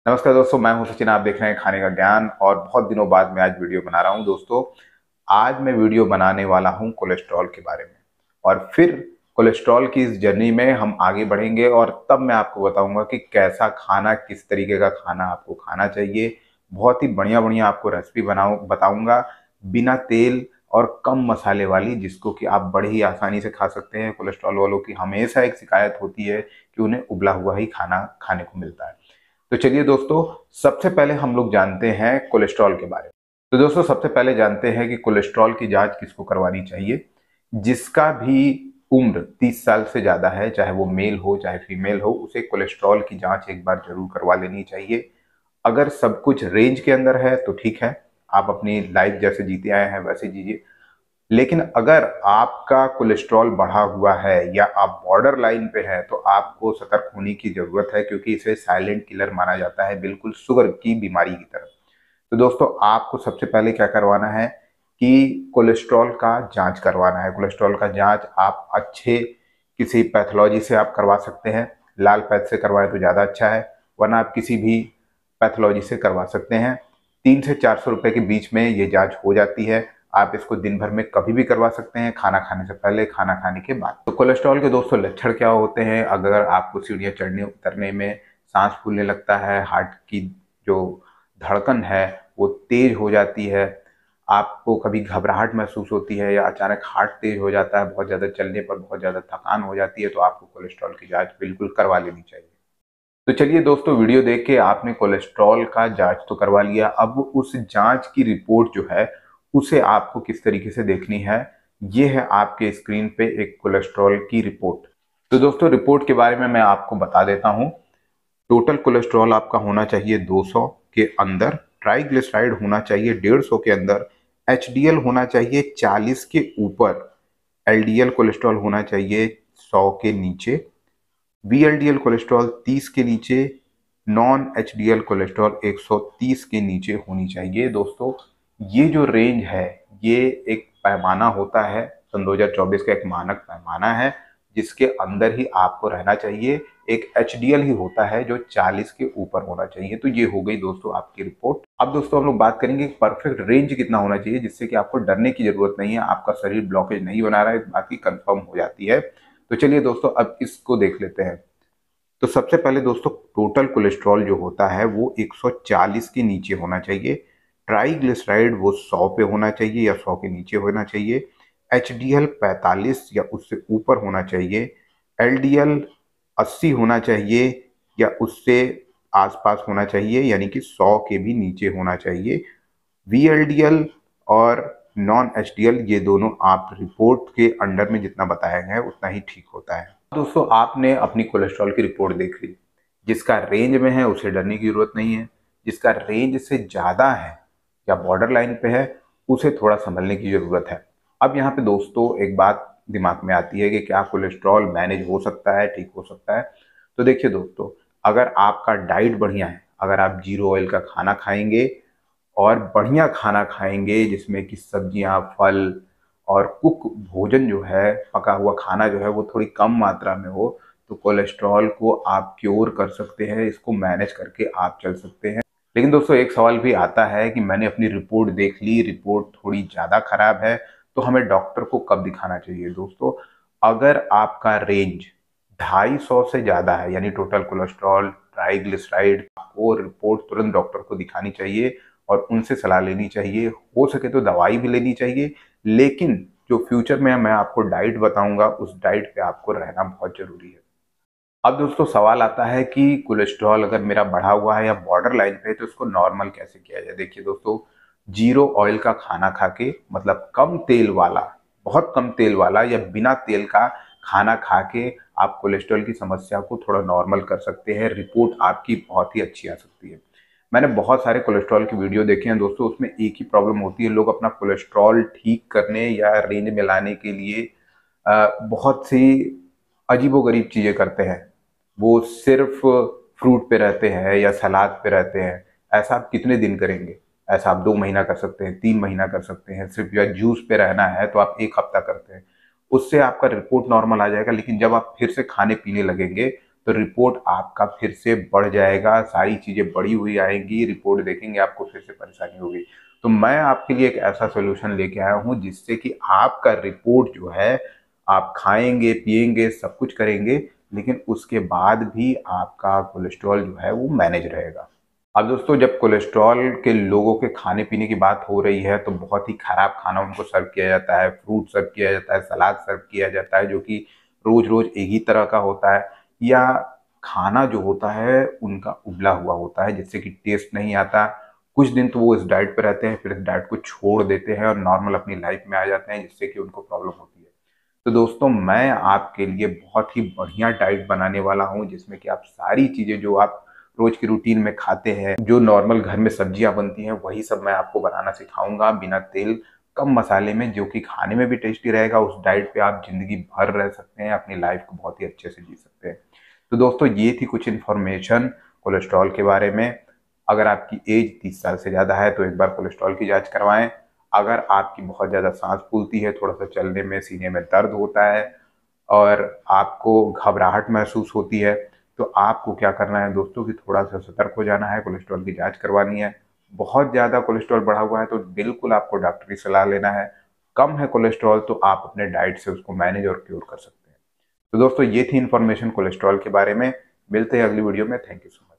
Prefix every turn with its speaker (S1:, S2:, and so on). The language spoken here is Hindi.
S1: नमस्कार दोस्तों, मैं हूं सचिन। आप देख रहे हैं खाने का ज्ञान और बहुत दिनों बाद मैं आज वीडियो बना रहा हूं। दोस्तों, आज मैं वीडियो बनाने वाला हूं कोलेस्ट्रॉल के बारे में और फिर कोलेस्ट्रॉल की इस जर्नी में हम आगे बढ़ेंगे और तब मैं आपको बताऊंगा कि कैसा खाना, किस तरीके का खाना आपको खाना चाहिए। बहुत ही बढ़िया बढ़िया आपको रेसिपी बताऊंगा, बिना तेल और कम मसाले वाली, जिसको कि आप बड़े ही आसानी से खा सकते हैं। कोलेस्ट्रॉल वालों की हमेशा एक शिकायत होती है कि उन्हें उबला हुआ ही खाना खाने को मिलता है। तो चलिए दोस्तों, सबसे पहले हम लोग जानते हैं कोलेस्ट्रॉल के बारे में। तो दोस्तों, सबसे पहले जानते हैं कि कोलेस्ट्रॉल की जांच किसको करवानी चाहिए। जिसका भी उम्र 30 साल से ज्यादा है, चाहे वो मेल हो चाहे फीमेल हो, उसे कोलेस्ट्रॉल की जांच एक बार जरूर करवा लेनी चाहिए। अगर सब कुछ रेंज के अंदर है तो ठीक है, आप अपनी लाइफ जैसे जीते आए हैं वैसे जीजिए। लेकिन अगर आपका कोलेस्ट्रॉल बढ़ा हुआ है या आप बॉर्डर लाइन पे है तो आपको सतर्क होने की जरूरत है, क्योंकि इसे साइलेंट किलर माना जाता है, बिल्कुल शुगर की बीमारी की तरह। तो दोस्तों, आपको सबसे पहले क्या करवाना है कि कोलेस्ट्रॉल का जांच करवाना है। कोलेस्ट्रॉल का जांच आप अच्छे किसी पैथोलॉजी से आप करवा सकते हैं। लाल पैथ से करवाएं तो ज़्यादा अच्छा है, वरना आप किसी भी पैथोलॉजी से करवा सकते हैं। 300 से 400 रुपए के बीच में ये जांच हो जाती है। आप इसको दिन भर में कभी भी करवा सकते हैं, खाना खाने से पहले, खाना खाने के बाद। तो कोलेस्ट्रॉल के दोस्तों लक्षण क्या होते हैं। अगर आपको सीढ़ियाँ चढ़ने उतरने में सांस फूलने लगता है, हार्ट की जो धड़कन है वो तेज हो जाती है, आपको कभी घबराहट महसूस होती है या अचानक हार्ट तेज हो जाता है, बहुत ज़्यादा चलने पर बहुत ज़्यादा थकान हो जाती है, तो आपको कोलेस्ट्रॉल की जांच बिल्कुल करवा लेनी चाहिए। तो चलिए दोस्तों, वीडियो देख के आपने कोलेस्ट्रॉल का जांच तो करवा लिया। अब उस जांच की रिपोर्ट जो है उसे आपको किस तरीके से देखनी है, ये है आपके स्क्रीन पे एक कोलेस्ट्रॉल की रिपोर्ट। तो दोस्तों, रिपोर्ट के बारे में मैं आपको बता देता हूं। टोटल कोलेस्ट्रॉल आपका होना चाहिए 200 के अंदर, ट्राइग्लिसराइड होना चाहिए 150 के अंदर, एचडीएल होना चाहिए 40 के ऊपर, एलडीएल कोलेस्ट्रॉल होना चाहिए 100 के नीचे, वीएलडीएल कोलेस्ट्रॉल 30 के नीचे, नॉन एचडीएल कोलेस्ट्रॉल 130 के नीचे होनी चाहिए। दोस्तों, ये जो रेंज है ये एक पैमाना होता है, सन 2024 का एक मानक पैमाना है, जिसके अंदर ही आपको रहना चाहिए। एक एचडीएल ही होता है जो 40 के ऊपर होना चाहिए। तो ये हो गई दोस्तों आपकी रिपोर्ट। अब दोस्तों हम लोग बात करेंगे परफेक्ट रेंज कितना होना चाहिए, जिससे कि आपको डरने की जरूरत नहीं है, आपका शरीर ब्लॉकेज नहीं बना रहा है, इस बात की कंफर्म हो जाती है। तो चलिए दोस्तों, अब इसको देख लेते हैं। तो सबसे पहले दोस्तों, टोटल कोलेस्ट्रॉल जो होता है वो 140 के नीचे होना चाहिए। ट्राइग्लिसराइड वो 100 पे होना चाहिए या 100 के नीचे होना चाहिए। एचडीएल 45 या उससे ऊपर होना चाहिए। एलडीएल 80 होना चाहिए या उससे आसपास होना चाहिए, यानी कि 100 के भी नीचे होना चाहिए। वीएलडीएल और नॉन एचडीएल ये दोनों आप रिपोर्ट के अंडर में जितना बताया गया है उतना ही ठीक होता है। दोस्तों, आपने अपनी कोलेस्ट्रॉल की रिपोर्ट देख ली। जिसका रेंज में है उसे डरने की जरूरत नहीं है, जिसका रेंज से ज्यादा है या बॉर्डर लाइन पे है उसे थोड़ा संभलने की जरूरत है। अब यहाँ पे दोस्तों एक बात दिमाग में आती है कि क्या कोलेस्ट्रॉल मैनेज हो सकता है, ठीक हो सकता है। तो देखिए दोस्तों, अगर आपका डाइट बढ़िया है, अगर आप जीरो ऑयल का खाना खाएंगे और बढ़िया खाना खाएंगे जिसमें कि सब्जियां, फल और कुक भोजन जो है, पका हुआ खाना जो है वो थोड़ी कम मात्रा में हो, तो कोलेस्ट्रॉल को आप क्योर कर सकते हैं, इसको मैनेज करके आप चल सकते हैं। लेकिन दोस्तों, एक सवाल भी आता है कि मैंने अपनी रिपोर्ट देख ली, रिपोर्ट थोड़ी ज़्यादा खराब है, तो हमें डॉक्टर को कब दिखाना चाहिए। दोस्तों, अगर आपका रेंज 250 से ज़्यादा है, यानी टोटल कोलेस्ट्रॉल, ट्राइग्लिसराइड, आपको रिपोर्ट तुरंत डॉक्टर को दिखानी चाहिए और उनसे सलाह लेनी चाहिए। हो सके तो दवाई भी लेनी चाहिए, लेकिन जो फ्यूचर में मैं आपको डाइट बताऊंगा उस डाइट पे आपको रहना बहुत जरूरी है। अब दोस्तों सवाल आता है कि कोलेस्ट्रॉल अगर मेरा बढ़ा हुआ है या बॉर्डर लाइन पे है तो इसको नॉर्मल कैसे किया जाए। देखिए दोस्तों, जीरो ऑयल का खाना खा के, मतलब कम तेल वाला, बहुत कम तेल वाला या बिना तेल का खाना खा के आप कोलेस्ट्रॉल की समस्या को थोड़ा नॉर्मल कर सकते हैं। रिपोर्ट आपकी बहुत ही अच्छी आ सकती है। मैंने बहुत सारे कोलेस्ट्रॉल की वीडियो देखे हैं दोस्तों, उसमें एक ही प्रॉब्लम होती है, लोग अपना कोलेस्ट्रॉल ठीक करने या रेंज में लाने के लिए बहुत सी अजीबोगरीब चीज़ें करते हैं। वो सिर्फ फ्रूट पे रहते हैं या सलाद पे रहते हैं। ऐसा आप कितने दिन करेंगे? ऐसा आप 2 महीना कर सकते हैं, 3 महीना कर सकते हैं। सिर्फ या जूस पे रहना है तो आप 1 हफ्ता करते हैं, उससे आपका रिपोर्ट नॉर्मल आ जाएगा। लेकिन जब आप फिर से खाने पीने लगेंगे तो रिपोर्ट आपका फिर से बढ़ जाएगा, सारी चीज़ें बढ़ी हुई आएंगी, रिपोर्ट देखेंगे आपको फिर से परेशानी होगी। तो मैं आपके लिए एक ऐसा सोल्यूशन लेके आया हूँ जिससे कि आपका रिपोर्ट जो है, आप खाएंगे पिएंगे सब कुछ करेंगे, लेकिन उसके बाद भी आपका कोलेस्ट्रॉल जो है वो मैनेज रहेगा। अब दोस्तों, जब कोलेस्ट्रॉल के लोगों के खाने पीने की बात हो रही है तो बहुत ही खराब खाना उनको सर्व किया जाता है, फ्रूट सर्व किया जाता है, सलाद सर्व किया जाता है जो कि रोज रोज एक ही तरह का होता है, या खाना जो होता है उनका उबला हुआ होता है जिससे कि टेस्ट नहीं आता। कुछ दिन तो वो इस डाइट पे रहते हैं, फिर इस डाइट को छोड़ देते हैं और नॉर्मल अपनी लाइफ में आ जाते हैं, जिससे कि उनको प्रॉब्लम होती है। तो दोस्तों, मैं आपके लिए बहुत ही बढ़िया डाइट बनाने वाला हूँ जिसमें कि आप सारी चीज़ें जो आप रोज की रूटीन में खाते हैं, जो नॉर्मल घर में सब्जियां बनती हैं, वही सब मैं आपको बनाना सिखाऊंगा, बिना तेल, कम मसाले में, जो कि खाने में भी टेस्टी रहेगा। उस डाइट पे आप जिंदगी भर रह सकते हैं, अपनी लाइफ को बहुत ही अच्छे से जी सकते हैं। तो दोस्तों, ये थी कुछ इन्फॉर्मेशन कोलेस्ट्रॉल के बारे में। अगर आपकी एज 30 साल से ज़्यादा है तो एक बार कोलेस्ट्रॉल की जांच करवाएं। अगर आपकी बहुत ज़्यादा सांस फूलती है, थोड़ा सा चलने में सीने में दर्द होता है और आपको घबराहट महसूस होती है, तो आपको क्या करना है दोस्तों कि थोड़ा सा सतर्क हो जाना है, कोलेस्ट्रॉल की जांच करवानी है। बहुत ज़्यादा कोलेस्ट्रॉल बढ़ा हुआ है तो बिल्कुल आपको डॉक्टर की सलाह लेना है। कम है कोलेस्ट्रॉल तो आप अपने डाइट से उसको मैनेज और क्योर कर सकते हैं। तो दोस्तों, ये थी इन्फॉर्मेशन कोलेस्ट्रॉल के बारे में। मिलते हैं अगली वीडियो में। Thank you so much.